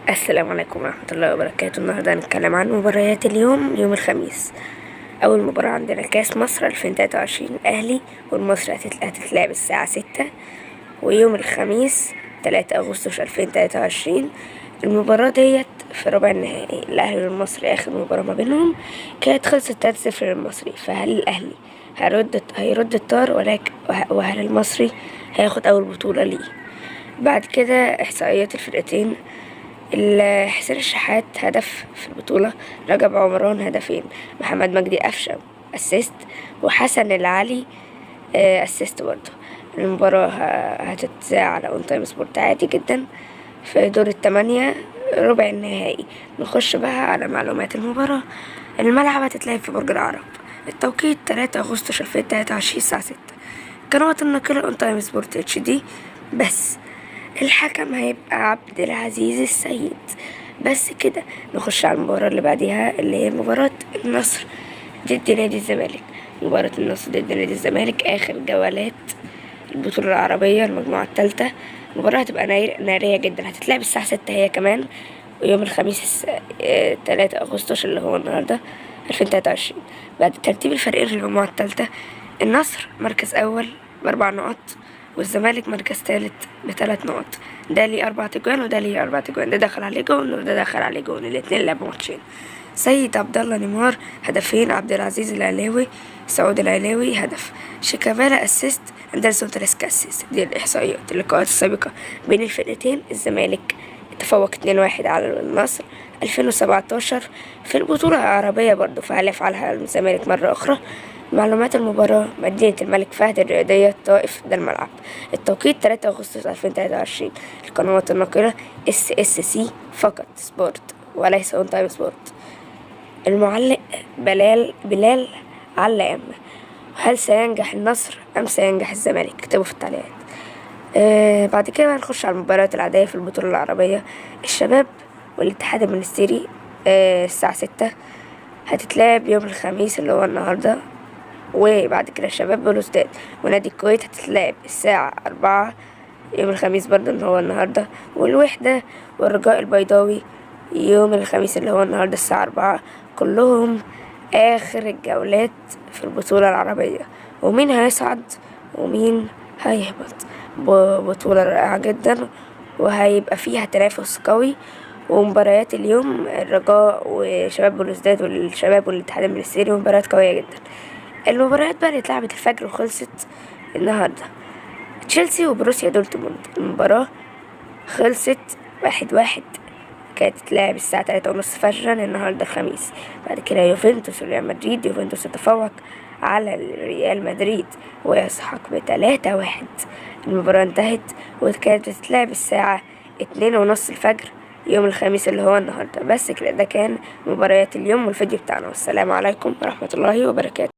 السلام عليكم ورحمة الله وبركاته. النهاردة هنتكلم عن مباريات اليوم، يوم الخميس. أول مباراة عندنا كاس مصر 2023 الأهلي والمصري هتتلعب الساعة 6، ويوم الخميس 3 أغسطس 2023 المباراة ديت في ربع النهائي. الأهلي والمصري آخر مباراة ما بينهم كانت خلصت 3-0 للمصري، فهل الأهلي هيرد الطار وهل المصري هياخد أول بطولة ليه؟ بعد كده إحصائيات الفرقتين: حسين الشحات هدف في البطولة، رجب عمران هدفين، محمد مجدي قفشة اسيست، وحسن العلي اسيست برضه. المباراة هتتذاع على اون تايم سبورت عادي جدا في دور الثمانية ربع النهائي. نخش بقى على معلومات المباراة. الملعب هتتلعب في برج العرب، التوقيت 3 أغسطس 2023 الساعة 6. قنوات الناقلة اون تايم سبورت اتش دي بس. الحكم هيبقى عبد العزيز السيد. بس كده نخش على المباراة اللي بعديها، اللي هي مباراة النصر ضد نادي الزمالك. مباراة النصر ضد نادي الزمالك آخر جولات البطولة العربية المجموعة الثالثة. المباراة هتبقى نارية جدا، هتتلعب الساعة 6 هي كمان، ويوم الخميس 3 أغسطس اللي هو النهاردة 2023. بعد ترتيب الفريقين في المجموعة الثالثة، النصر مركز أول ب4 نقط، والزمالك مركز ثالث ب3 نقط. ده ليه 4 تجوان وده ليه 4 تجوان، ده دخل عليه جون وده دخل عليه جون، الاتنين لعبوا ماتشين. سيد عبد الله نيمار هدفين، عبد العزيز العلاوي سعود العلاوي هدف، شيكابالا اسيست، اندرسون تاليسكا اسيست. دي الاحصائيات. اللقاءات السابقة بين الفرقتين: الزمالك تفوق 2-1 على النصر 2017 في البطولة العربية برضو، فهل يفعلها الزمالك مرة أخرى؟ معلومات المباراة: مدينة الملك فهد الرياضية طائف، ده الملعب. التوقيت 3 أغسطس 2023. القنوات الناقلة SSC فقط سبورت وليس اون تايم سبورت. المعلق بلال علام: هل سينجح النصر أم سينجح الزمالك؟ اكتبوا في التعليقات. بعد كده هنخش على المباريات العادية في البطولة العربية. الشباب والاتحاد المنستيري الساعة 6 هتتلعب يوم الخميس اللي هو النهاردة. وبعد كده الشباب بلوزداد ونادي الكويت هتتلعب الساعة 4 يوم الخميس برضه اللي هو النهاردة. والوحدة والرجاء البيضاوي يوم الخميس اللي هو النهاردة الساعة 4. كلهم آخر الجولات في البطولة العربية، ومين هيصعد ومين هيهبط. بطولة رائعة جدا وهيبقى فيها تنافس قوي. ومباريات اليوم الرجاء وشباب بلوزداد والشباب والاتحاد المنستيري مباريات قوية جدا. المباريات بقى اللي اتلعبت الفجر وخلصت النهاردة: تشيلسي وبروسيا دورتموند، المباراة خلصت 1-1، كانت تتلعب الساعة 3:30 فجرا النهاردة الخميس. بعد كده يوفنتوس وريال مدريد، يوفنتوس يتفوق على ريال مدريد ويسحق ب3-1. المباراة انتهت وكانت بتتلعب الساعة 2:30 الفجر يوم الخميس اللي هو النهاردة. بس كده، ده كان مباريات اليوم والفيديو بتاعنا، والسلام عليكم ورحمة الله وبركاته.